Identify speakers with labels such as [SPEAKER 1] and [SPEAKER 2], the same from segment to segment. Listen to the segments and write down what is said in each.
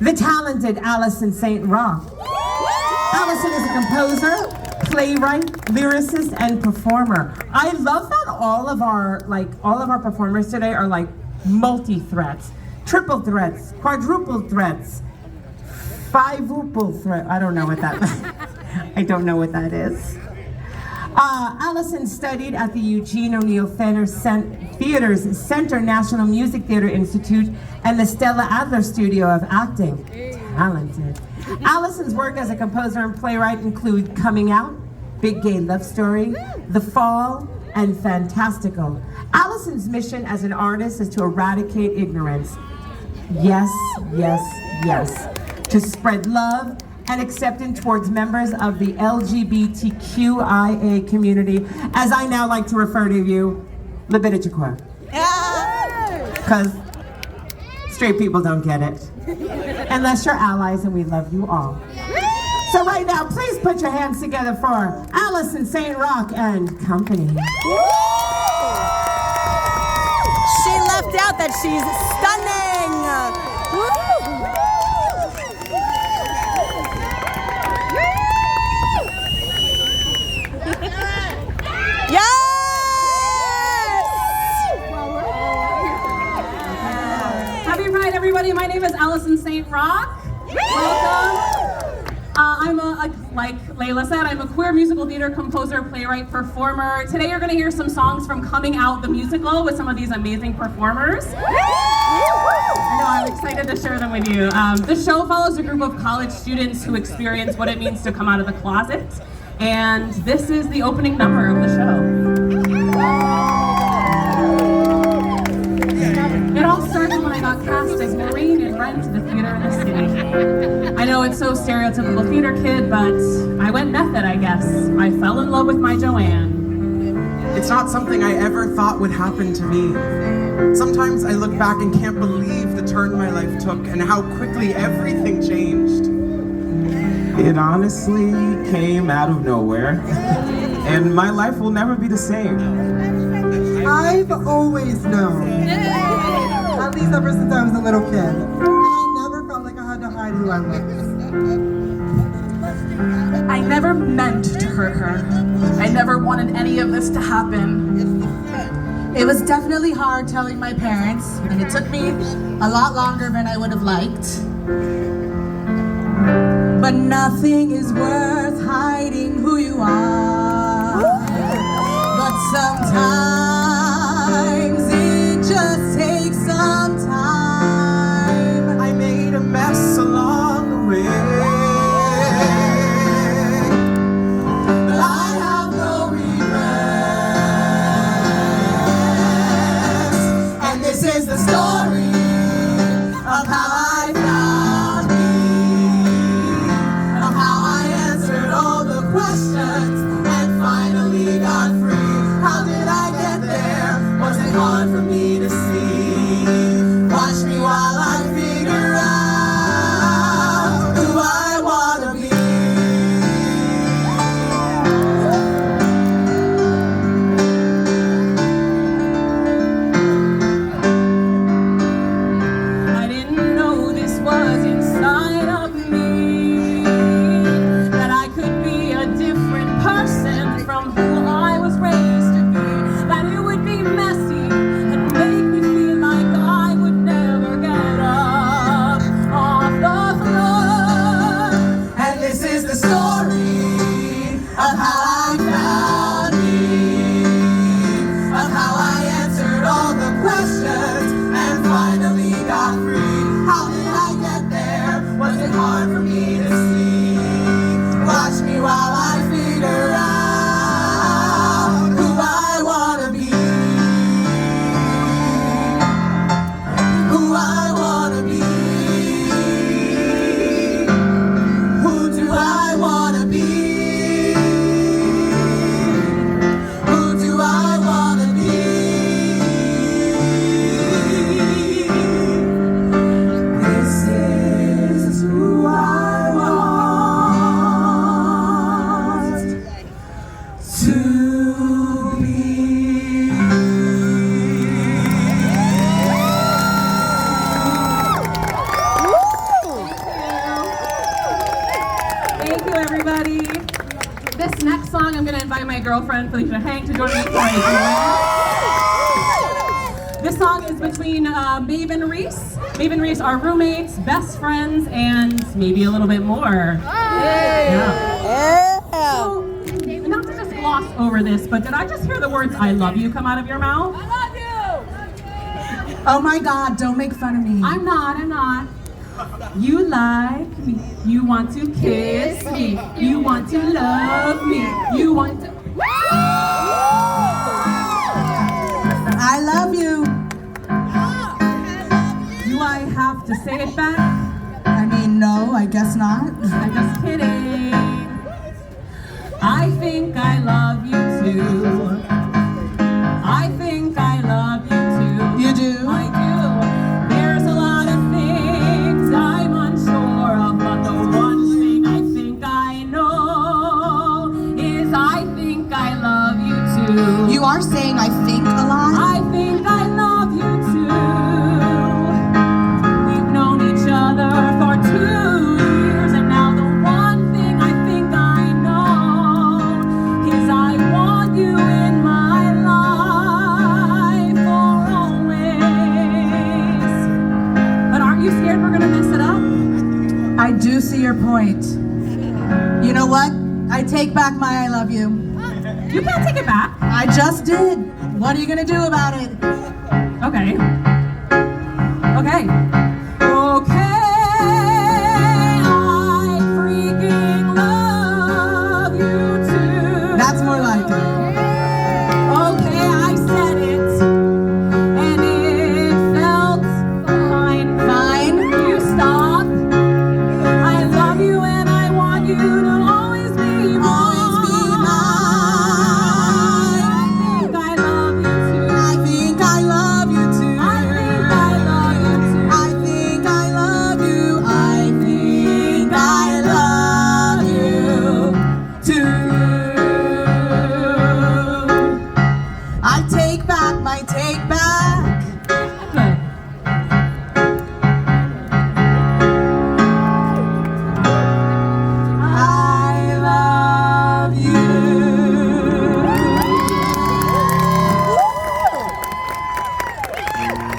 [SPEAKER 1] the talented Allison St. Allison is a composer, playwright, lyricist, and performer. I love that all of our performers today are like multi-threats, triple threats, quadruple threats, five-ruple threat. I don't know what that I don't know what that is. Allison studied at the Eugene O'Neill Theater's Center National Music Theater Institute and the Stella Adler Studio of Acting. Talented. Allison's work as a composer and playwright include Coming Out, Big Gay Love Story, The Fall, and Fantastical. Allison's mission as an artist is to eradicate ignorance. Yes, yes, yes. To spread love and acceptance towards members of the LGBTQIA community, as I now like to refer to you, LGBTQ. Because straight people don't get it. Unless you're allies, and we love you all. So right now, please put your hands together for Allison St. and Company.
[SPEAKER 2] She left out that she's stunning. Yes!
[SPEAKER 3] Happy Pride, everybody. My name is Allison St. Welcome. Like Layla said, I'm a queer musical theater composer, playwright, performer. Today you're going to hear some songs from Coming Out the musical with some of these amazing performers. I know, I'm excited to share them with you. The show follows a group of college students who experience what it means to come out of the closet. And this is the opening number of the show. It all started when I got cast as Maureen in Rent, the theater in the city. I know it's so stereotypical theater kid, but I went method, I guess. I fell in love with my Joanne.
[SPEAKER 4] It's not something I ever thought would happen to me. Sometimes I look back and can't believe the turn my life took and how quickly everything changed.
[SPEAKER 5] It honestly came out of nowhere, and my life will never be the same.
[SPEAKER 6] I've always known, at least ever since I was a little kid. I never felt like I had to hide who I was.
[SPEAKER 3] I never meant to hurt her. I never wanted any of this to happen.
[SPEAKER 2] It was definitely hard telling my parents, and it took me a lot longer than I would have liked. But nothing is worth hiding who you are. But sometimes it just takes some time.
[SPEAKER 4] I made a mess along the way,
[SPEAKER 2] but I have no regrets. And this is the story of how I found me, of how I answered all the questions and finally got free. How did I get there?
[SPEAKER 3] I'm going to invite my girlfriend, Felisha Heng, to join me for a duet. This song is between Maeve and Reece. Maeve and Reece are roommates, best friends, and maybe a little bit more. Yeah. So, not to just gloss over this, but did I just hear the words "I love you" come out of your mouth? I love you!
[SPEAKER 2] Oh my God, don't make fun of me.
[SPEAKER 3] I'm not. You like me. You want to kiss me. You want to love me. You want to...
[SPEAKER 2] I love you.
[SPEAKER 3] Do I have to say it back?
[SPEAKER 2] I mean, no, I guess not.
[SPEAKER 3] I'm just kidding. I think I love you too. I think I love you too.
[SPEAKER 2] You do?
[SPEAKER 3] I do. There's a lot of things I'm unsure of, but the one thing I think I know is I think I love you too.
[SPEAKER 2] You are saying I think a lot?
[SPEAKER 3] I think I love you too. We've known each other for 2 years, and now the one thing I think I know is I want you in my life for always. But aren't you scared we're gonna mess it up?
[SPEAKER 2] I do see your point. You know what? I take back my I love you.
[SPEAKER 3] You can't take it back.
[SPEAKER 2] I just did. What are you gonna do about it?
[SPEAKER 3] Okay. I freaking love you too.
[SPEAKER 2] That's more like it.
[SPEAKER 3] Okay, I said it, and it felt fine.
[SPEAKER 2] Fine.
[SPEAKER 3] You stop. I love you, and I want you to always be mine. I think I love you too.
[SPEAKER 2] I think I love you too.
[SPEAKER 3] I think I love you too.
[SPEAKER 2] I think I love you. I think I love you too. I take back my take back.
[SPEAKER 3] Good.
[SPEAKER 2] I love you.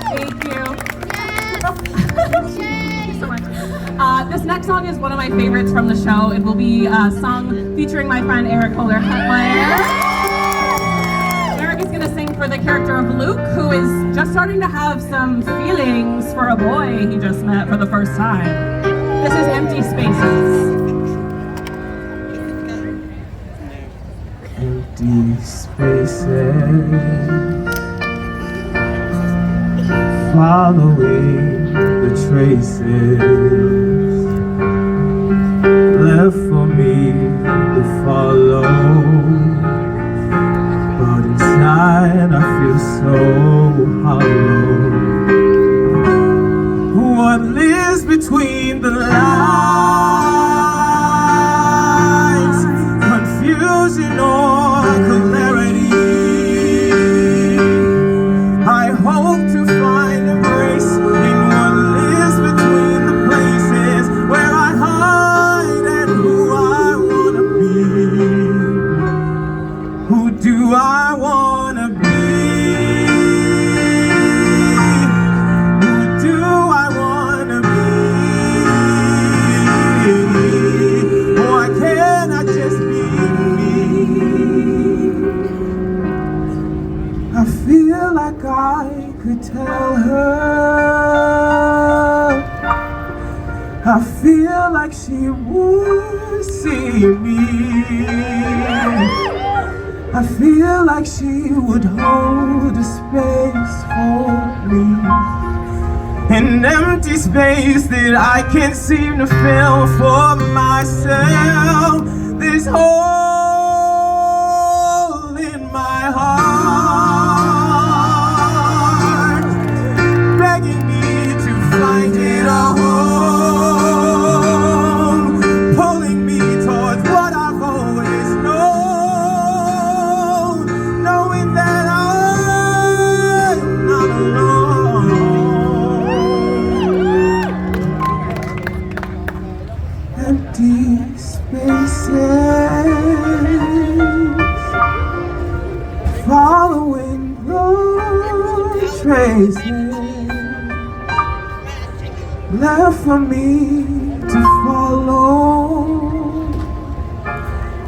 [SPEAKER 3] Thank you. Thank you so much. This next song is one of my favorites from the show. It will be sung featuring my friend Erech Holder-Hetmeyer. Erech is going to sing for the character of Luke, who is just starting to have some feelings for a boy he just met for the first time. This is Empty Spaces.
[SPEAKER 5] Empty spaces, following the traces left for me to follow, but inside I feel so hollow. What lives between the lines, confusion or clarity? I hope to find embrace in what lives between the places where I hide and who I wanna be. Who do I wanna be? Who do I wanna be? Why can't I just be me? I feel like I could tell her. I feel like she would see me. I feel like she would hold a space for me. An empty space that I can't seem to fill for myself. This hole in my heart, begging me to find it a home, pulling me towards what I've always known, knowing that I'm not alone. Empty spaces, places left for me to follow,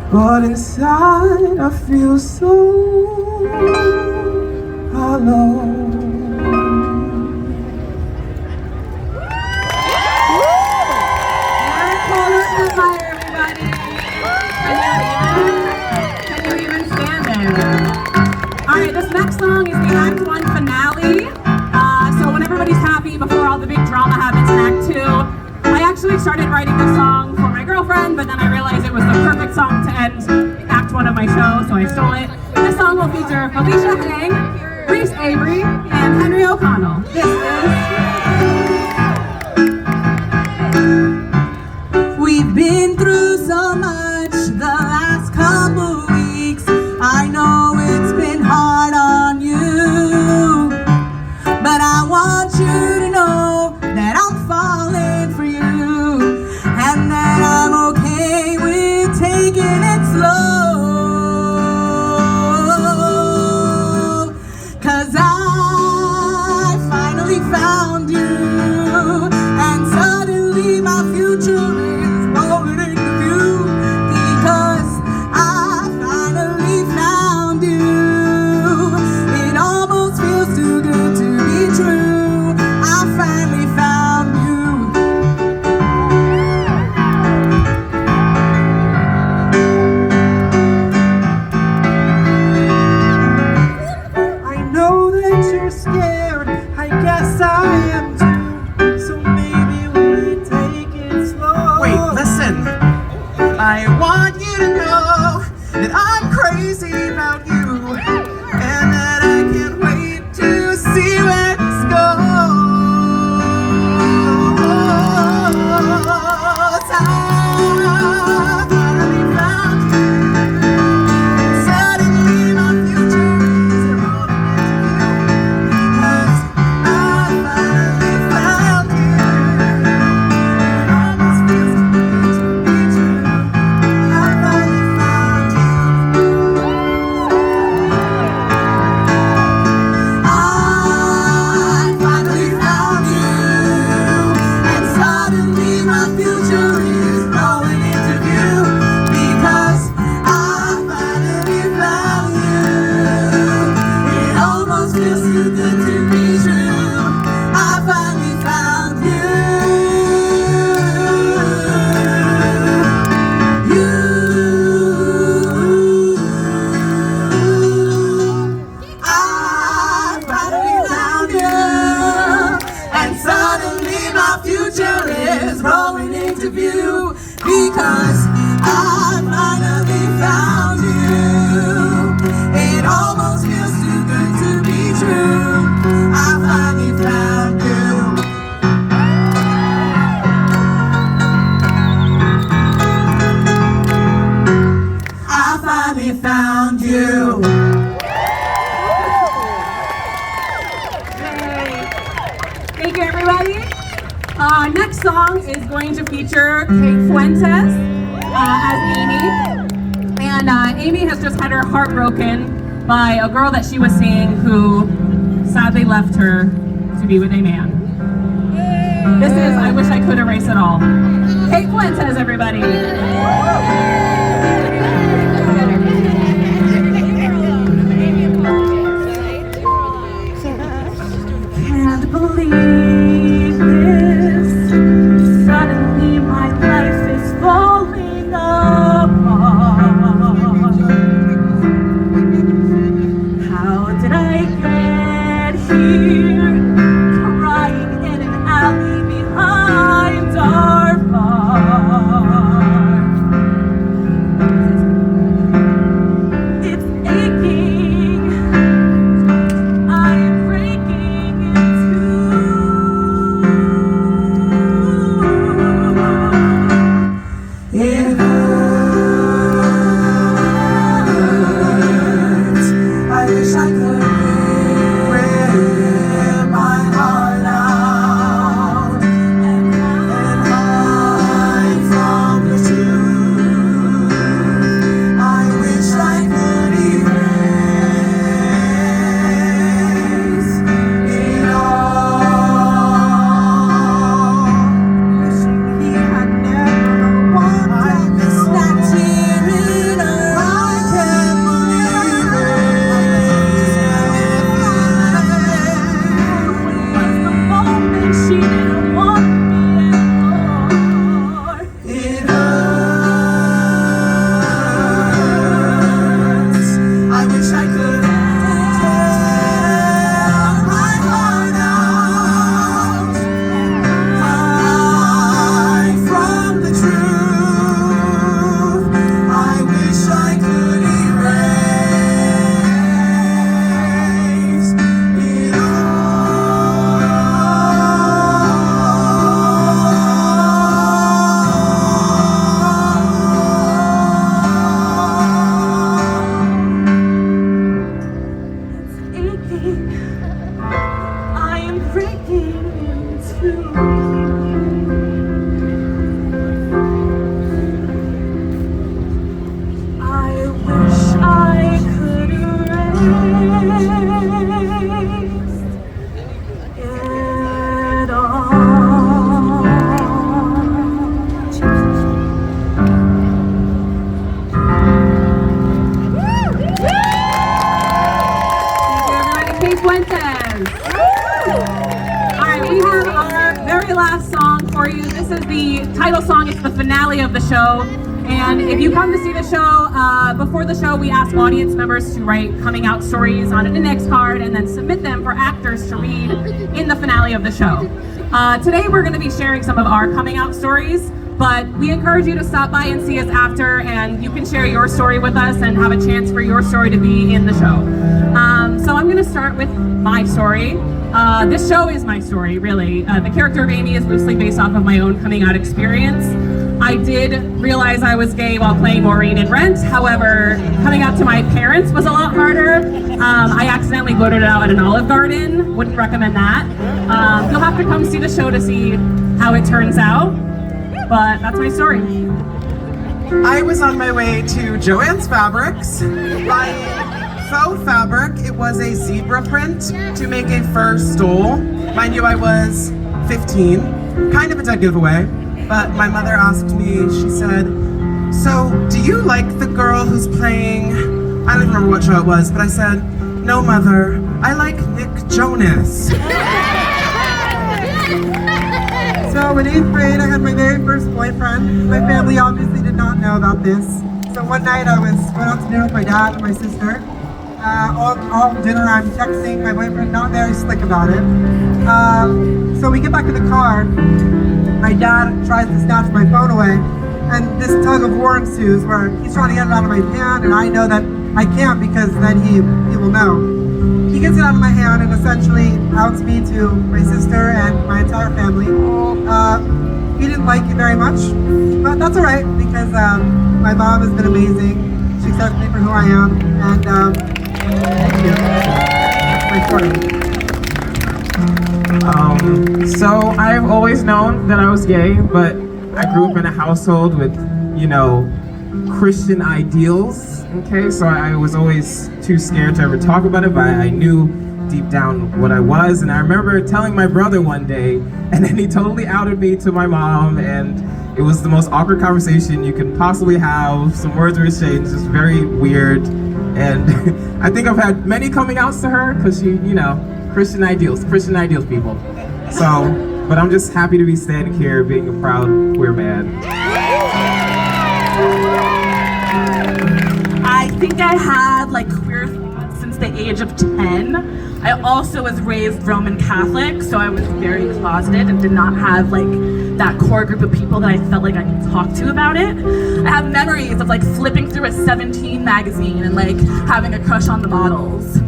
[SPEAKER 5] but inside I feel so alone.
[SPEAKER 3] Holder-Hetmeyer, everybody. Can you even stand it? All right, this next song is the Act 1 finale. So when everybody's happy before all the big drama happens in Act 2, I actually started writing this song for my girlfriend, but then I realized it was the perfect song to end Act 1 of my show, so I stole it. This song will feature Felisha, Heng, Reece, Avery, and Henry O'Connell. This is...
[SPEAKER 2] We've been through so much the last couple weeks. I know it's been hard on you, but I want you to know that I'm falling for you, and that I'm okay with taking it slow. 'Cause I finally found you, and suddenly my future is rolling into view. Because I finally found you. It almost feels too good to be true. I finally found you.
[SPEAKER 5] I know that you're scared, I guess I am too. So maybe we take it slow.
[SPEAKER 4] Wait, listen. I want you to know that I'm crazy about you, and that I can't wait to see where this goes. I finally found you. Suddenly my future is rolling into you, because I finally found you. It almost feels too good to be true. I finally found you. I finally found you, and suddenly my future is rolling into view, because I finally found you. It almost feels too good to be true. I finally found you. I finally found you, and suddenly my future is rolling into view, because I finally found you. It almost feels too good to be true. I finally found you. I finally found you.
[SPEAKER 3] Thank you, everybody. Next song is going to feature Fuentes as Amy. And Amy has just had her heart broken by a girl that she was seeing who sadly left her to be with a man. This is I Wish I Could Erase It All. Fuentes, everybody.
[SPEAKER 1] Can't believe this. Suddenly my life is falling apart. How did I get here? Crying in an alley behind our bar.
[SPEAKER 3] title song. It's the finale of the show. And if you come to see the show, before the show, we ask audience members to write coming out stories on an index card and then submit them for actors to read in the finale of the show. Today, we're going to be sharing some of our coming out stories, but we encourage you to stop by and see us after, and you can share your story with us and have a chance for your story to be in the show. So I'm going to start with my story. This show is my story, really. The character of Amy is loosely based off of my own coming out experience. I did realize I was gay while playing Maureen in Rent. However, coming out to my parents was a lot harder. I accidentally blurted it out at an Olive Garden. Wouldn't recommend that. You'll have to come see the show to see how it turns out. But that's my story.
[SPEAKER 7] I was on my way to Joann's Fabrics buying faux fabric. It was a zebra print to make a fur stole. Mind you, I was 15, kind of a dead giveaway. But my mother asked me, she said, "So, do you like the girl who's playing," I don't even remember what show it was, but I said, "No, Mother, I like Nick Jonas."
[SPEAKER 6] So in 8th grade, I had my very first boyfriend. My family obviously did not know about this. So one night I was going out to dinner with my dad and my sister. All dinner I'm texting my boyfriend, not very slick about it. So we get back in the car. My dad tries to snatch my phone away, and this tug of war ensues where he's trying to get it out of my hand, and I know that I can't because then he will know. He gets it out of my hand and essentially outs me to my sister and my entire family. He didn't like it very much, but that's all right because my mom has been amazing. She accepts me for who I am, and thank you. That's my story.
[SPEAKER 5] So I've always known that I was gay, but I grew up in a household with, Christian ideals, okay? So I was always too scared to ever talk about it, but I knew deep down what I was. And I remember telling my brother one day, and then he totally outed me to my mom, and it was the most awkward conversation you can possibly have. Some words were exchanged, just very weird. And I think I've had many coming outs to her, because she, Christian ideals people. So, but I'm just happy to be standing here being a proud queer man.
[SPEAKER 2] I think I had queer thoughts since the age of 10. I also was raised Roman Catholic, so I was very closeted and did not have that core group of people that I felt like I could talk to about it. I have memories of flipping through a 17 magazine and having a crush on the models.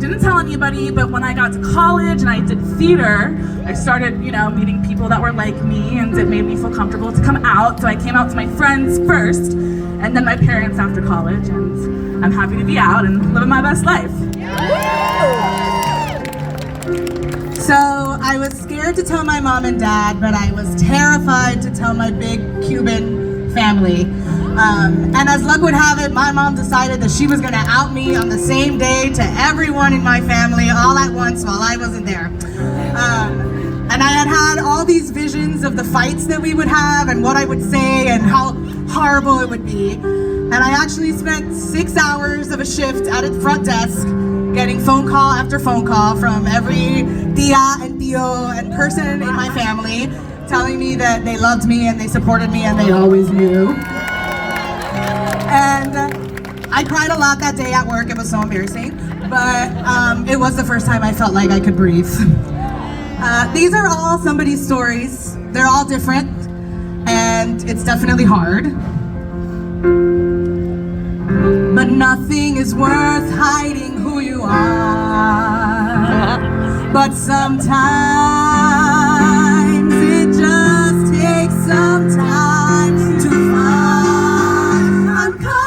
[SPEAKER 2] Didn't tell anybody, but when I got to college and I did theater, I started, meeting people that were like me, and it made me feel comfortable to come out. So I came out to my friends first, and then my parents after college, and I'm happy to be out and living my best life. So I was scared to tell my mom and dad, but I was terrified to tell my big Cuban family. And as luck would have it, my mom decided that she was going to out me on the same day to everyone in my family all at once while I wasn't there. And I had all these visions of the fights that we would have and what I would say and how horrible it would be. And I actually spent 6 hours of a shift at a front desk getting phone call after phone call from every tia and tío and person in my family telling me that they loved me and they supported me and they always knew. And I cried a lot that day at work. It was so embarrassing, but it was the first time I felt like I could breathe. These are all somebody's stories. They're all different, and it's definitely hard. But nothing is worth hiding who you are. But sometimes it just takes some time to find. I'm coming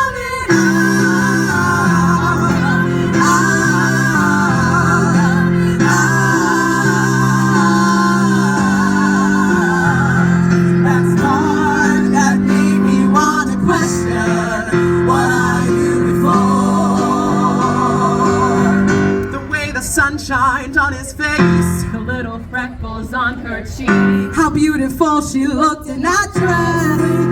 [SPEAKER 2] That's part that made me want to question what I knew before.
[SPEAKER 7] The way the sun shined on his face,
[SPEAKER 3] The little freckles on her cheek.
[SPEAKER 2] How beautiful she looked in that dress.